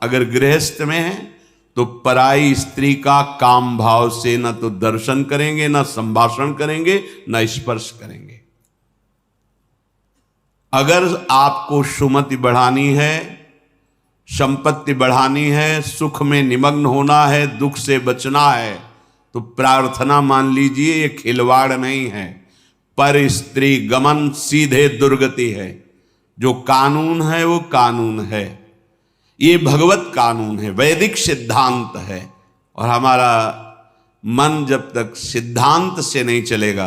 अगर गृहस्थ में है तो पराई स्त्री का काम भाव से न तो दर्शन करेंगे, न संभाषण करेंगे, न स्पर्श करेंगे। अगर आपको सुमति बढ़ानी है, संपत्ति बढ़ानी है, सुख में निमग्न होना है, दुख से बचना है, तो प्रार्थना मान लीजिए ये खिलवाड़ नहीं है, पर स्त्री गमन सीधे दुर्गति है। जो कानून है वो कानून है, ये भगवत कानून है, वैदिक सिद्धांत है। और हमारा मन जब तक सिद्धांत से नहीं चलेगा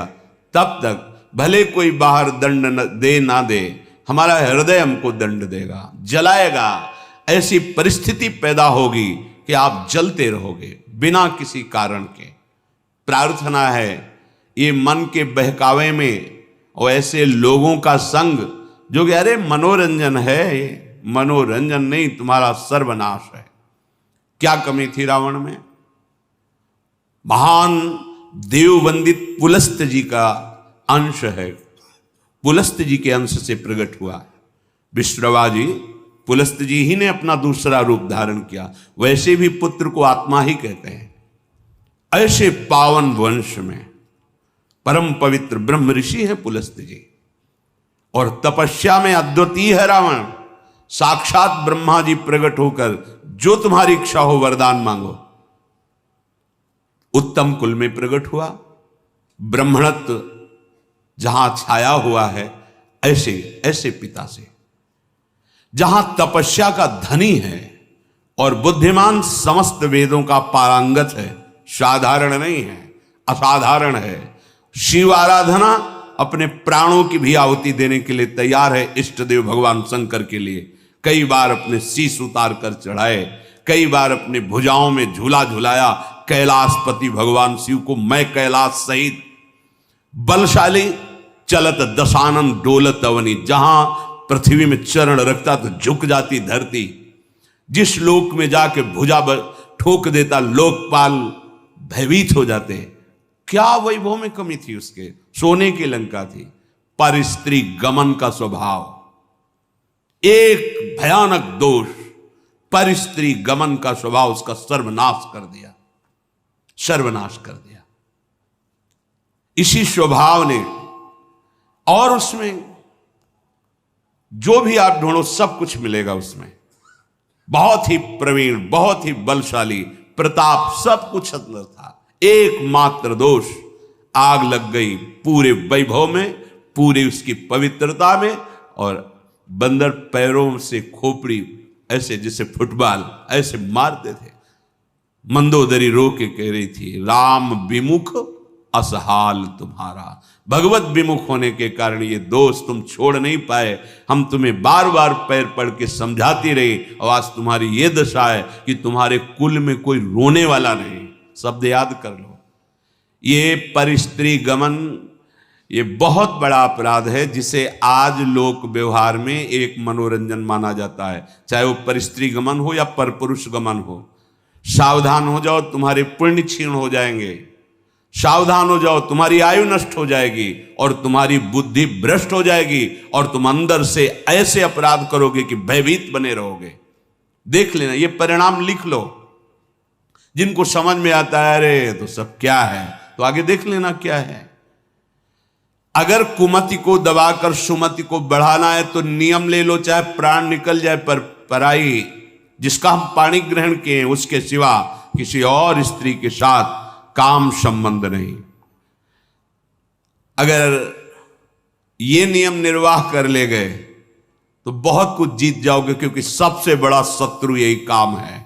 तब तक भले कोई बाहर दंड दे ना दे, हमारा हृदय हमको दंड देगा, जलाएगा। ऐसी परिस्थिति पैदा होगी कि आप जलते रहोगे बिना किसी कारण के। प्रार्थना है ये मन के बहकावे में और ऐसे लोगों का संग जो कि अरे मनोरंजन है, ये मनोरंजन नहीं, तुम्हारा सर्वनाश है। क्या कमी थी रावण में? महान देववंदित पुलस्त जी का अंश है, पुलस्त जी के अंश से प्रकट हुआ। विश्रवा जी, पुलस्त जी ही ने अपना दूसरा रूप धारण किया। वैसे भी पुत्र को आत्मा ही कहते हैं। ऐसे पावन वंश में परम पवित्र ब्रह्म ऋषि है पुलस्त जी, और तपस्या में अद्वितीय है रावण। साक्षात ब्रह्मा जी प्रकट होकर जो तुम्हारी इच्छा हो वरदान मांगो। उत्तम कुल में प्रकट हुआ, ब्राह्मणत्व जहां छाया हुआ है, ऐसे ऐसे पिता से, जहां तपस्या का धनी है और बुद्धिमान समस्त वेदों का पारंगत है। साधारण नहीं है, असाधारण है। शिव आराधना अपने प्राणों की भी आहुति देने के लिए तैयार है। इष्ट देव भगवान शंकर के लिए कई बार अपने शीश उतार कर चढ़ाए, कई बार अपने भुजाओं में झूला झुलाया। कैलाशपति भगवान शिव को मैं कैलाश सहित बलशाली चलत दशानन डोलत अवनी, जहां पृथ्वी में चरण रखता तो झुक जाती धरती, जिस लोक में जाके भुजा ठोक देता लोकपाल भयभीत हो जाते। क्या वैभव में कमी थी उसके? सोने की लंका थी। पर स्त्री गमन का स्वभाव एक भयानक दोष, पर स्त्री गमन का स्वभाव उसका सर्वनाश कर दिया, सर्वनाश कर दिया इसी स्वभाव ने। और उसमें जो भी आप ढूंढो सब कुछ मिलेगा उसमें। बहुत ही प्रवीण, बहुत ही बलशाली, प्रताप सब कुछ अंदर था। एकमात्र दोष, आग लग गई पूरे वैभव में, पूरी उसकी पवित्रता में। और बंदर पैरों से खोपड़ी ऐसे जैसे फुटबॉल ऐसे मारते थे। मंदोदरी रो के कह रही थी, राम विमुख असहाल तुम्हारा। भगवत विमुख होने के कारण ये दोष तुम छोड़ नहीं पाए। हम तुम्हें बार बार पैर पड़ के समझाती रही, और आज तुम्हारी ये दशा है कि तुम्हारे कुल में कोई रोने वाला नहीं। शब्द याद कर लो। ये परस्त्री गमन, ये बहुत बड़ा अपराध है, जिसे आज लोक व्यवहार में एक मनोरंजन माना जाता है। चाहे वो परस्त्री गमन हो या परपुरुष गमन हो। सावधान हो जाओ, तुम्हारे पुण्य क्षीण हो जाएंगे। सावधान हो जाओ, तुम्हारी आयु नष्ट हो जाएगी और तुम्हारी बुद्धि भ्रष्ट हो जाएगी, और तुम अंदर से ऐसे अपराध करोगे कि भयभीत बने रहोगे। देख लेना, ये परिणाम लिख लो। जिनको समझ में आता है अरे तो सब क्या है, तो आगे देख लेना क्या है। अगर कुमति को दबाकर सुमति को बढ़ाना है तो नियम ले लो, चाहे प्राण निकल जाए, पर पराई जिसका हम पाणी ग्रहण किए हैं उसके सिवा किसी और स्त्री के साथ काम संबंध नहीं। अगर ये नियम निर्वाह कर ले गए तो बहुत कुछ जीत जाओगे, क्योंकि सबसे बड़ा शत्रु यही काम है।